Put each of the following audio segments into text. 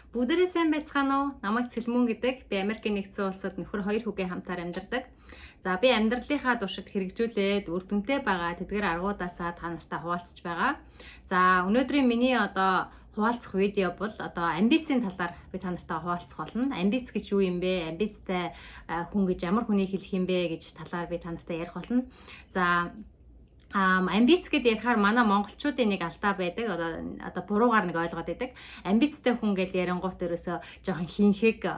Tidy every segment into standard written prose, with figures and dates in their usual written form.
Бүгдээрээ сайн байцгаана уу? Намайг Цэлмүн гэдэг. Би Америкийн нэгдсэн улсад нөхөр хоёр хүүгийн хамтаар амьдардаг. За би амьдралынхаа туршид хэрэгжүүлээд үр дүнтэй байгаа тэдгээр аргуудаасаа та нартай хуваалцаж байгаа. За өнөөдрийн миний хуваалцах видео бол амбицийн талаар би та нартай хуваалцах болно. Амбиц гэж юу юм бэ? Амбицтай хүн гэж ямар хүнийг хэлэх юм бэ гэж талаар би та нартай ярих болно. За амбиц гэд ярихаар манай монголчуудын нэг алдаа байдаг. Одоо буруугаар нэг ойлгоод байдаг. Амбицтай хүн гэж ярингуут ерөөсөө жоохон хинхэг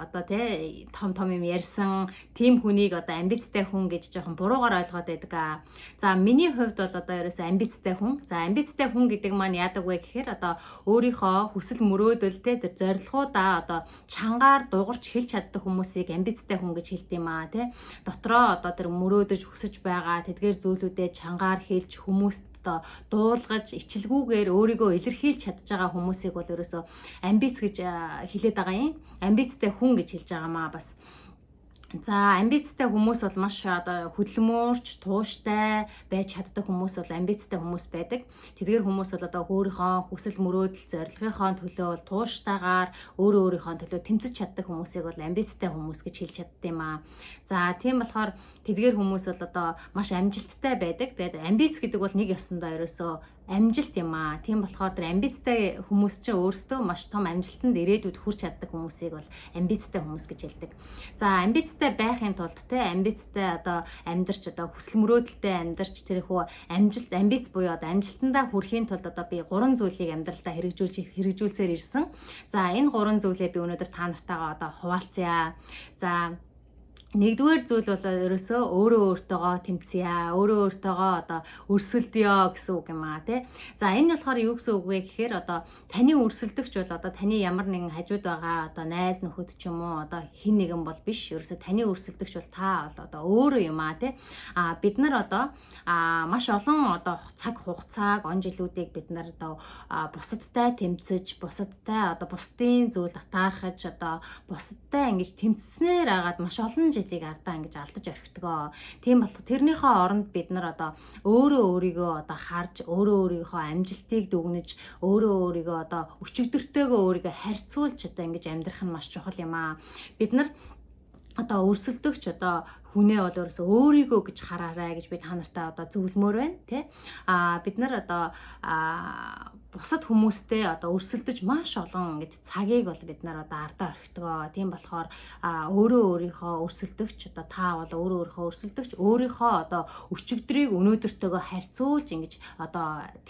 том юм ярьсан тийм хүнийг амбицтай хүн гэж жоохон буруугаар ойлгоод байдаг. За миний хувьд бол ерөөсөө амбицтай хүн. За амбицтай хүн гэдэг маань яадаг вэ гэхээр өөрийнхөө хүсэл мөрөөдөл тэр зорилгоудаа чангаар дуурч хэлж чаддаг хүмүүсийг амбицтай хүн гэж хэлдэг юм аа тий. Дотроо тэр мөрөөдөж хүсэж байгаа тэдгээр зүйлүүдэд чангаар хүмүүст дуулгаж ичилгүүгээр өөрийгөө илэрхийлж чадж байгаа хүмүүсийг бол ерөөсөө амбиц гэж хэлээд байгаа юм. Амбицтай хүн гэж хэлж байгаамаа бас. За амбицтай хүмүүс бол маш хөдөлмөрч, тууштай байж чаддаг хүмүүс бол амбицтай хүмүүс байдаг. Тэдгээр хүмүүс бол өөрийнхөө хүсэл мөрөөдөл, зорилгынхоо төлөө бол тууштайгаар өөрийнхөө төлөө тэмцэж чаддаг хүмүүсийг бол амбицтай хүмүүс гэж хэлж чаддаг юм аа. За тийм болохоор тэдгээр хүмүүс бол маш амжилттай байдаг. Тэгээд амбиц гэдэг бол нэг ёсондоо ерөөсөө амжилт юм аа. Тийм болохоор тэр амбицтай хүмүүс чинь өөрсдөө маш том амжилтанд ирээдүйд хүрч чаддаг хүмүүсийг бол амбицтай хүмүүс гэж хэлдэг. За амбицтай байхын тулд амбицтай амьдарч хүсэл мөрөөдөлтэй амьдарч тэрхүү амбиц буюу амжилтандаа хүрэхийн тулд би 3 зүйлийг амьдралдаа хэрэгжүүлсээр ирсэн. За энэ 3 зүйлээ би өнөөдөр та нартайгаа хуваалцъя. За нэгдүгээр зүйл бол ерөөсөө өөрөө өөртөөгөө тэмцэе. Өөрөө өөртөөгөө өрсөлдөё гэсэн үг юм аа тий. За энэ болохоор юу гэсэн үг вэ гэхээр таны өрсөлдөгч бол таны ямар нэгэн хажууд байгаа найз нөхөд ч юм уу хэн нэгэн бол биш. Ерөөсөө таны өрсөлдөгч бол та бол өөрөө юм аа тий. Бид нар маш олон цаг хугацааг он жилүүдийг бид нар бусадтай тэмцэж, бусадтай бусдын зүйл татаархаж бусадтай ингэж тэмцснээр агаад маш олон жилийг ардаа ингэж алдаж орхидог. Тийм болохоор тэрнийхээ оронд бид нар өөрөө өөрийгөө харж, өөрөө өөрийнхөө амжилтыг дүгнэж, өөрөө өөрийгөө өчигдөртөөгөө өөрийгөө харьцуулж ингэж амьдрах нь маш чухал юм аа. Бид нар өрсөлдөгч хүнээ бол ерөөсөө өөрийгөө гэж хараарай гэж би та нартай зөвлөмөр байна тий. Бид нар бусад хүмүүстэй өрсөлдөж маш олон ингэж цагийг бол бид нар ардаа орхидог. Тийм болохоор өөрөө өөрийнхөө өрсөлдөгч та бол өөрөө өөрийнхөө өрсөлдөгч өөрийнхөө өчигдрийг өнөөдөртөөгөө харьцуулж ингэж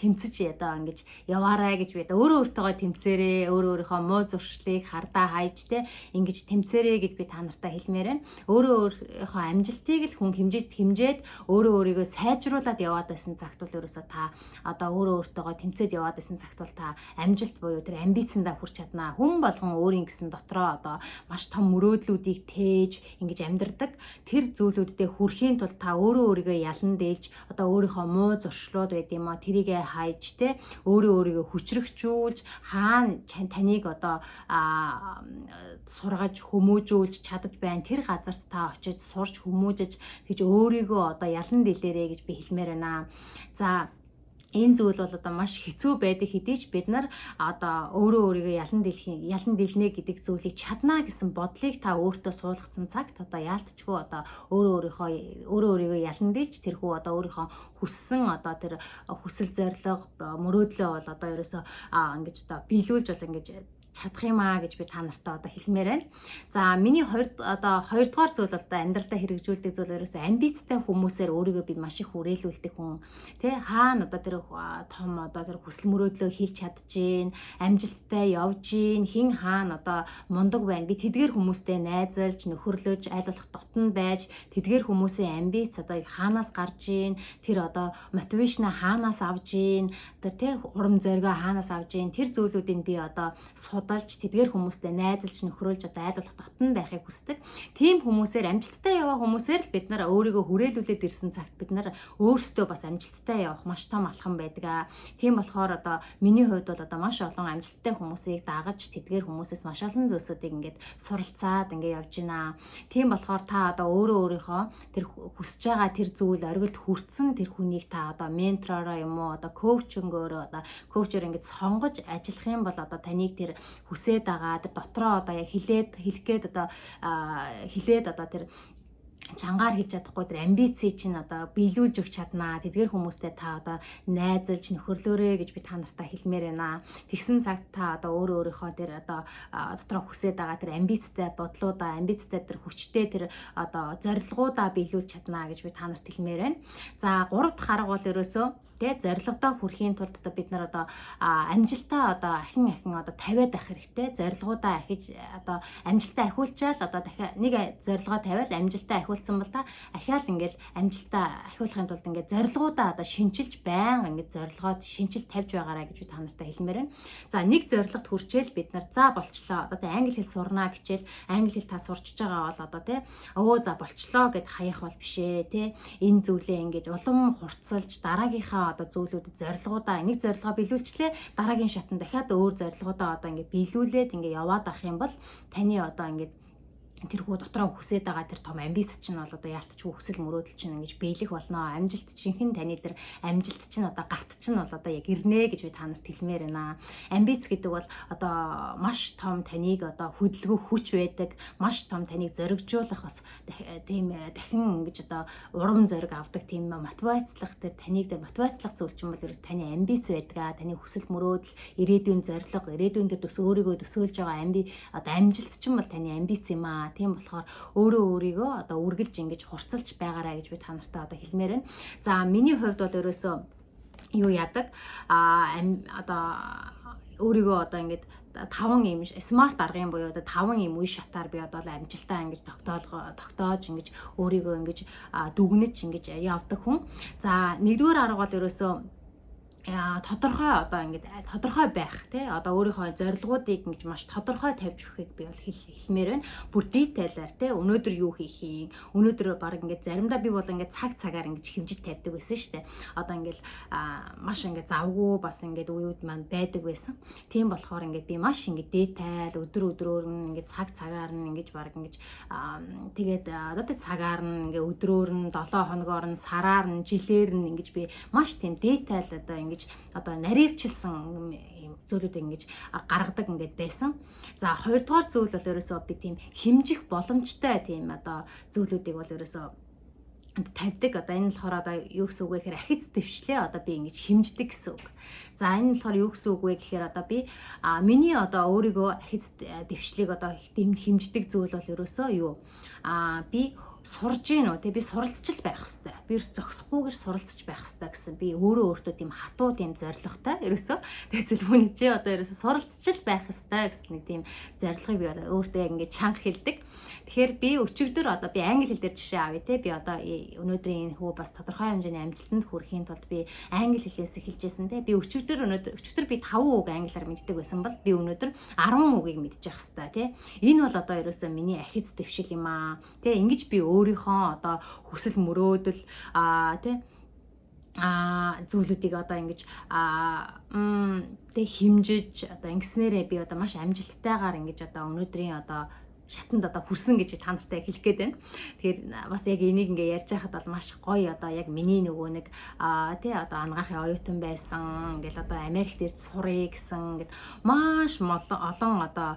тэмцэж ингэж яваарай гэж би өөрөө өөртөөгөө тэмцээрээ, өөрөө өөрийнхөө муу зуршлыг хардаа хайж тий ингэж тэмцээрээ гэж би та нартай хэлмээр байна. Өөрөө өөрийнхөө амжилтыг л хүн хэмжээд өөрөө өөрийгөө сайжруулад яваад байсан цагт бол ерөөсөө та өөрөө өөртөөгөө тэмцээд яваад байсан цагт бол та амжилт буюу тэр амбицэндээ хүрч чаднаа. Хүн болгон өөрийн гэсэн дотроо маш том мөрөөдлүүдийг тээж ингэж амьдрдаг. Тэр зүйлүүддээ хүрэхийн тулд та өөрөө өөрийгөө ялан дээлж өөрийнхөө муу зуршлууд байд юм а тэрийгэ хайж те өөрөө өөрийгөө хүчрэгчүүлж хаана таныг сургаж хүмүүжүүлж чадаж байна. Тэр газарт та очиж сурч хүмүүжиж тэгж өөрийгөө ялан дэлээрээ гэж би хэлмээр байна. За энэ зүйл бол маш хэцүү байдаг хэдий ч бид нар өөрөө өөрийгөө ялан дэлхнэ гэдэг зүйлийг чадна гэсэн бодлыг та өөртөө суулгацсан цагт яалтчгүй өөрөө өөрийгөө ялан дэлж тэрхүү өөрийнхөө хүссэн тэр хүсэл зорилго мөрөөдлөө бол ерөөсөө ингэж биелүүлж бол ингэж чадах юм аа гэж би та нартай хэлмээр байна. За миний хоёрдугаар зүйл амьдралдаа хэрэгжүүлдэг зүйл ерөөсөө амбицтай хүмүүсээр өөрийгөө би маш их хүрээлүүлдэг хүн. Тэ хаана тэр том тэр хүсэл мөрөөдлөө хийлж чадчихээн, амжилттай явж гин, хин хаана мундаг байна. Би тэдгээр хүмүүстэй найзалж, нөхөрлөж, аль болох дотн байж, тэдгээр хүмүүсийн амбиц хаанаас гарч гин, тэр мотивашн хаанаас авж гин, тэр тэ урам зоригоо хаанаас авж гин, тэр зүйлүүдийг би судалж тэдгээр хүмүүстэй найзалж нөхрөөлж аль болох дотн байхыг хүсдэг. Тийм хүмүүсээр амжилттай яваа хүмүүсээр л бид нар өөрийгөө хүрээлүүлээд ирсэн цагт бид нар өөрсдөө бас амжилттай явах маш том алхам байдаг. Тийм болохоор миний хувьд бол маш олон амжилттай хүмүүсийг дагаж тэдгээр хүмүүсээс маш олон зүйлсүүдийг ингээд суралцаад ингээд явж байна. Тийм болохоор та өөрөө өөрийнхөө тэр хүсэж байгаа тэр зүйл оргилд хүрсэн тэр хүнийг та ментороо юм уу коучнгөөрөө коучоор ингээд сонгож ажиллах юм бол таныг тэр хүсээд байгаа тэр дотроо одоо яг хэлэх гээд одоо хилээд одоо тэр чангаар хийж чадахгүй тэр амбици чинь одоо биелүүлж өгч чаднаа. Тэдгээр хүмүүстэй та одоо найзалж нөхөрлөөрэй гэж би та нартай хэлмээр байна. Тэгсэн цагт та одоо өөрийнхөө тэр одоо дотроо хүсээд байгаа тэр амбицтай бодлуудаа, амбицтай тэр хүчтэй тэр одоо зорилгоудаа биелүүлж чаднаа гэж би та нарт хэлмээр байна. За 3 дахь арга бол ерөөсөө зорилгодоо хүрэхийн тулд одоо бид нар одоо амжилтаа одоо ахин одоо тавиад авах хэрэгтэй. Зорилгоудаа ахиж одоо амжилтаа ахиулчаал одоо дахиад нэг зорилгоо тавиал амжилтаа ахиулсан бол та ахиал ингээд амжилтаа ахиулахын тулд ингээд зорилгоудаа одоо шинчилж байнга ингээд зорилгоод шинжилт тавьж байгаарай гэж би та нартай хэлмээр байна. За нэг зорилгот хүрчээл бид нар за болчлоо. Одоо англи хэл сурнаа гэчээл англи хэл та сурчж байгаа бол одоо за болчлоо гэд хаях бол бишээ энэ зүйлээ ингээд улам хурцлж дараагийнхаа одоо зүйлүүдэд зорилгоудаа нэг зорилгоо биелүүлчлээ, дараагийн шатнд дахиад өөр зорилгоудаа одоо ингээд биелүүлээд ингээд яваад авах юм бол таны одоо ингээд тэрхүү дотроо хүсээд байгаа тэр том амбиц чинь бол одоо яалтчгүй хүсэл мөрөөдөл чинь ингэж биелэх болно. Амжилт жинхэнэ таны тэр амжилт чинь одоо гарт чинь бол одоо яг ирнэ гэж би та нарт хэлмээр байна. Амбиц гэдэг бол одоо маш том таныг одоо хөдөлгөх хүч байдаг, маш том таныг зоригжуулах бас тийм дахин ингэж одоо урам зориг авдаг тийм мотивацлах тэр таныг тэр мотивацлах зүйл чинь бол ерөөс таны амбиц байдаг. Таны хүсэл мөрөөдөл, ирээдүйн зорилго, ирээдүйн дээр өөрийгөө төсөөлж байгаа одоо амжилт чинь бол таны амбиц юм аа. Тийм болохоор өөрийгөө одоо үргэлж ингэж хурцлж байгаарай гэж би та нартай одоо хэлмээр байна. За миний хувьд бол ерөөсөө юу яадаг одоо өөрийгөө одоо ингэж 5 юм смарт аргын буюу одоо 5 юм үе шатаар би одоо амжилтаа ингэж тогтоож ингэж өөрийгөө ингэж дүгнэж ингэж явдаг хүн. За нэгдүгээр арга бол ерөөсөө тодорхой одоо ингээд тодорхой байх одоо өөрийнхөө зорилгоодыг ингэж маш тодорхой тавьж өгөхийг би бол хэлмээр байна. Бүр детайлаар өнөөдөр юу хийх юм, өнөөдөр баг ингээд заримдаа би бол ингээд цагаар ингэж хэмжиж тавьдаг байсан шүү дээ. Одоо ингээд маш ингээд завгүй бас ингээд үеуд маань байдаг байсан. Тийм болохоор ингээд би маш ингээд детайл өдрөөр нь ингээд цагаар нь ингэж баг ингэж тэгээд одоо цагаар нь ингээд өдрөөр нь 7 хоногоор нь сараар нь жилээр нь ингэж би маш тийм детайл одоо наривчилсан зүйлүүд ингэж гаргадаг ингээд байсан. За хоёрдугаар зүйл бол ерөөсөө би тийм хэмжих боломжтой тийм одоо зүйлүүдийг бол ерөөсөө тавьдаг. Одоо энэ болохоор одоо юу гэсэн үг вэ гэхээр ахиц дэвшлээ одоо би ингэж хэмждэг гэсэн үг. За энэ болохоор юу гэсэн үг вэ гэхээр одоо би миний одоо өөрийгөө ахиц дэвшлийг одоо хэмждэг зүйл бол ерөөсөө юу би сурж гинөө би суралцж байх хэвээр. Би зогсохгүйгээр суралцж байх хэвээр гэсэн. Би өөртөө тийм хатуу тийм зоригтой ерөөсөө тэгээд зөвхөн чи одоо ерөөсөө суралцж байх хэвээр гэсэн нэг тийм зорилгыг би өөртөө яг ингээд чанга хэлдэг. Тэгэхээр би өчигдөр одоо би англи хэл дээр жишээ авъя би одоо өнөөдрийн энэ хүү бас тодорхой хэмжээний амжилтанд хүрэхийн тулд би англи хэлээс эхэлжсэн би өчигдөр би 5 үг англиар мэддэг байсан бол би өнөөдөр 10 үгийг мэдчих хэвээр энэ бол одоо ерөөсөө миний ахиц дэвшил юм аа ингэж би өөрийнхөө одоо хүсэл мөрөөдөл зүйлүүдийг одоо ингэж хэмжиж одоо ингэснээрээ би одоо маш амжилттайгаар ингэж одоо өнөөдрийн одоо шатанд одоо хүрсэн гэж та нартай хэлэх гээд байна. Тэгэхээр бас яг энийг ингээ ярьж байхад бол маш гоё одоо яг миний нөгөө нэг одоо ангаахын оюутан байсан ингээл одоо Америкт ирж сурыг гэсэн ингээд маш олон одоо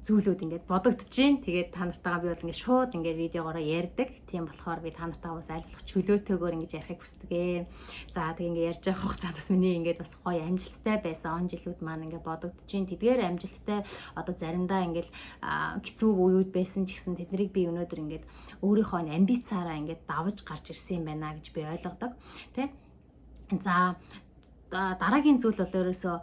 зүйлүүд ингээд бодогдож байна. Тэгээд та нартайгаа би бол ингээд шууд ингээд видеогоор ярьдаг. Тийм болохоор би та нартайгаа бас айлчлах чөлөөтэйгээр ингэж ярихыг хүсдэг. За тэг ингээ ярьж байгаа хугацаанд бас миний ингээд бас гоё амжилттай байсан он жилүүд маань ингээд бодогдож байна. Тэдгээр амжилттай одоо заримдаа ингээд хэцүү үеуд байсан ч гэсэн тэднийг би өнөөдөр ингээд өөрийнхөө амбицаараа ингээд давж гарч ирсэн юм байна гэж би ойлгодог. За дараагийн зүйл бол ерөөсөө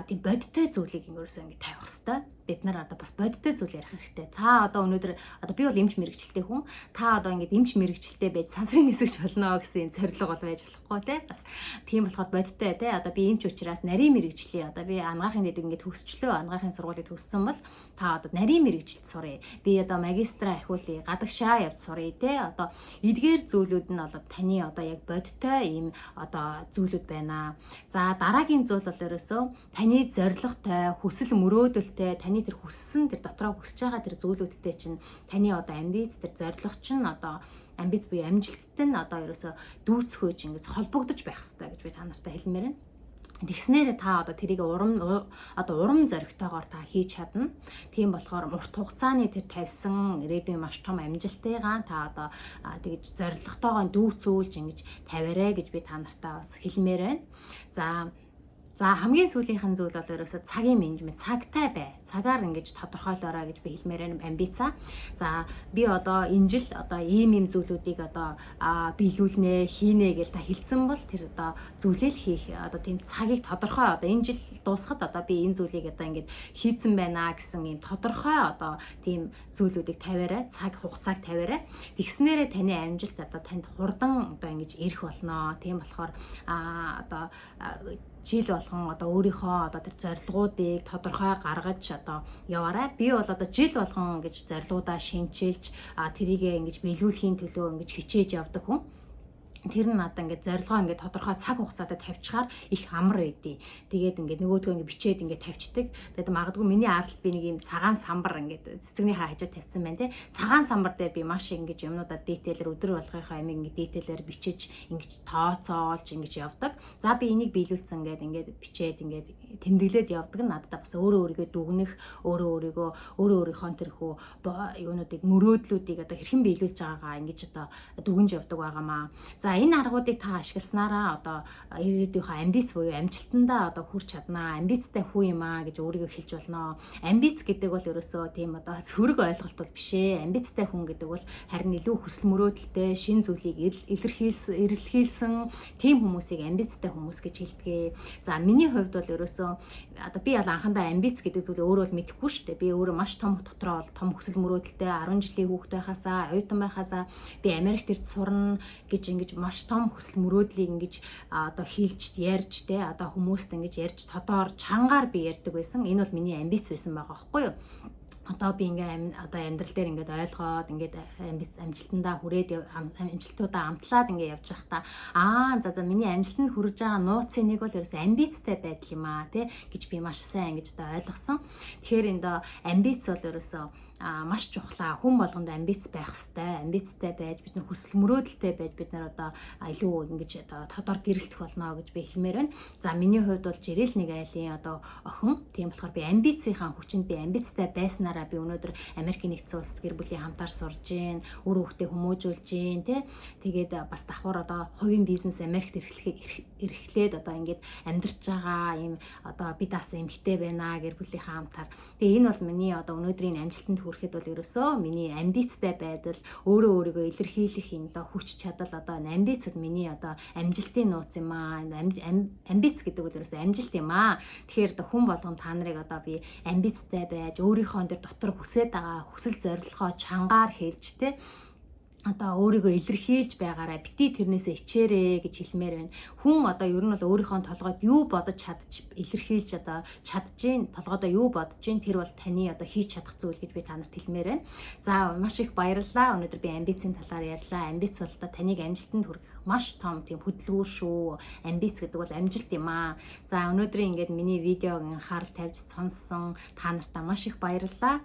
тийм бодиттой зүйлийг ерөөсөө ингээд тавих хэрэгтэй. Бид нар одоо бас бодиттой зүйл ярих хэрэгтэй. Та одоо өнөөдөр одоо би бол эмч мэрэгчлээ хүн. Та одоо ингээд эмч мэрэгчлээ байж сансрын нисгч болно гэсэн юм зорилго бол байж болохгүй бас тийм болохоор бодиттой одоо би эмч учраас нарийн мэрэгчлээ. Одоо би ангаахын дэдэг ингээд төгсчлөө. Ангаахын сургуулийг төгссөн бол та одоо нарийн мэрэгчлэлд сурыг. Би одоо магистраа ахиулъя, гадагшаа явж сурыг одоо эдгээр зүйлүүд нь бол таны одоо яг бодиттой ийм одоо зүйлүүд байна. За дараагийн зүйл бол ерөөсөө таны зорилготой, хүсэл мөрөөдөлтэй, таны тэр хүссэн тэр дотроо хүсэж байгаа тэр зүйлүүдтэй чинь таны одоо амбиц тэр зорилго чинь одоо амбиц буюу амжилттай нь одоо ерөөсөө дүүцхөөж ингэж холбогдож байх хэрэгтэй гэж би та нартай хэлмээр байна. Тэгснээрээ та одоо тэрийг урам зоригтойгоор та хийж чадна. Тийм болохоор урт хугацааны тэр тавьсан ирээдүйн маш том амжилтыгаа та одоо тэгж зорилготойгоо дүүцүүлж ингэж тавиарай гэж би та нартай бас хэлмээр байна. За хамгийн сүүлийнхэн зүйл бол ерөөсө цагийн менежмент, цагтай бай. Цагаар ингэж тодорхойлоорой гэж би хэлмээр байна амбицаа. За би одоо энэ жил одоо ийм зүйлүүдийг одоо биелүүлнэ, хийнэ гэж та хэлсэн бол тэр одоо зүйлэл хийх одоо тийм цагийг тодорхой одоо энэ жил дуусахад одоо би энэ зүйлийг одоо ингэж хийцэн байна гэсэн ийм тодорхой одоо тийм зүйлүүдийг тавиарай, цаг хугацааг тавиарай. Тэгснээрээ таны амжилт одоо танд хурдан одоо ингэж ирэх болно. Тийм болохоор одоо жил болгон одоо өөрийнхөө одоо тэр зорилгоодыг тодорхой гаргаж одоо яваарай. Би бол одоо жил болгон ингэж зорилгоудаа шинчилж тэрийгээ ингэж биелүүлэхийн төлөө ингэж хичээж явдаг хүн. Тэр нь надаа ингээд зорилгоо ингээд тодорхой цаг хугацаатай тавьчихаар их амар байдیں۔ Тэгээд ингээд нөгөөдгөө ингээд бичээд ингээд тавьчихдаг. Тэгээд магадгүй миний аралд би нэг юм цагаан самбар ингээд цэцэгнийхээ хажууд тавьсан байна те. Цагаан самбар дээр би маш ингэж юмнуудаа дитейлэр өдөр болгохынхаа амиг ингээд дитейлэр бичиж ингэж тооцоолж ингэж явдаг. За би энийг биелүүлсэн ингээд бичээд ингээд тэмдэглээд явдаг нь надад бас өөрөө өөрийгөө дүгнэх, өөрөө өөрийнхөө тэрхүү юунуудыг мөрөөдлүүдийг одоо хэрхэн биелүүлж байгаагаа ингэж одоо дүгнж явдаг байгаамаа. За энэ аргуудыг та ашигласнараа одоо ирээдүйнхөө амбиц буюу амжилтандаа одоо хүрч чаднаа. Амбицтай хүн юм аа гэж өөрийгөө хэлж болно. Амбиц гэдэг бол ерөөсөө тийм одоо сөрөг ойлголт бол биш ээ. Амбицтай хүн гэдэг бол харин илүү хүсэл мөрөөдөлтэй, шин зүйлийг илэрхийлсэн тийм хүмүүсийг амбицтай хүмүүс гэж хэлдэг. За миний хувьд бол ерөөсөө одоо би анхандаа амбиц гэдэг зүйлээ өөрөө бол мэдэхгүй шүү дээ. Би өөрөө маш том дотроо бол том хүсэл мөрөөдөлтэй 10 жилийн хүүхэд байхасаа, оюутан байхасаа би Америкт ирж сурна гэж ингэж маш том хүсэл мөрөөдлийг ингэж одоо хийлж ярьж те одоо хүмүүст ингэж ярьж тодоор чангаар би ярьдаг байсан. Энэ бол миний амбиц байсан байгаа байхгүй юу? Одоо би ингээ одоо амьдрал дээр ингээд ойлгоод ингээд амжилтандаа хүрээд амжилтуудаа амтлаад ингээ явж байхдаа за миний амжилтанд хүрэж байгаа нууцын нэг бол ерөөс амбицтай байдал юм аа тий гэж би маш сайн ингэж одоо ойлгосон. Тэгэхээр энд амбиц бол ерөөсөө маш чухлаа. Хүн болгонд амбиц байх хэрэгтэй. Амбицтай байж бид нар хүсэл мөрөөдөлтэй байж бид нар одоо илүү ингэж одоо тодор гэрэлтэх болно гэж би хэлмээр байна. За миний хувьд бол жирэл нэг айлын одоо охин. Тийм болохоор би амбицийнхаа хүчинд би амбицтай байснараа би өнөөдөр Америкийн нэгдсэн улсад гэр бүлийн хамтаар сурж гин, үр хөвгтөө хүмүүжүүлж гин тий. Тэгээд бас давхар одоо хувийн бизнес Америкт эрхлээд одоо ингэж амьдарч байгаа юм одоо би даасан эмэгтэй байна гэр бүлийнхаа хамтаар. Тэгээ энэ бол миний одоо өнөөдрийн амжилтанд хүрэхэд бол ерөөсөө миний амбицтай байдал, өөрийгөө илэрхийлэх юм одоо хүч чадал одоо амбицуд миний одоо амжилтын нууц юм аа. Амбиц гэдэг бол ерөөсөө амжилт юм аа. Тэгэхээр одоо хүн болгон та нарыг одоо би амбицтай байж өөрийнхөө дээр дотор хүсэж байгаа хүсэл зорилгоо чангаар хэлж те одоо өөрийгөө илэрхийлж байгаараа бити тэрнээсээ хичээрээ гэж хэлмээр байна. Хүн одоо ер нь бол өөрийнхөө толгойд юу бодож чадж илэрхийлж одоо чадж толгойдоо юу бодож тэр бол таны одоо хийж чадах зүйл гэж би та нарт хэлмээр байна. За маш их баярлалаа. Өнөөдөр би амбицийн талаар ярьлаа. Амбиц бол одоо таныг амжилтанд хүргэх маш том тийм хөдөлгөөр шүү. Амбиц гэдэг бол амжилт юм аа. За өнөөдрийн ингээд миний видеог анхаарал тавьж сонссон та нартаа маш их баярлалаа.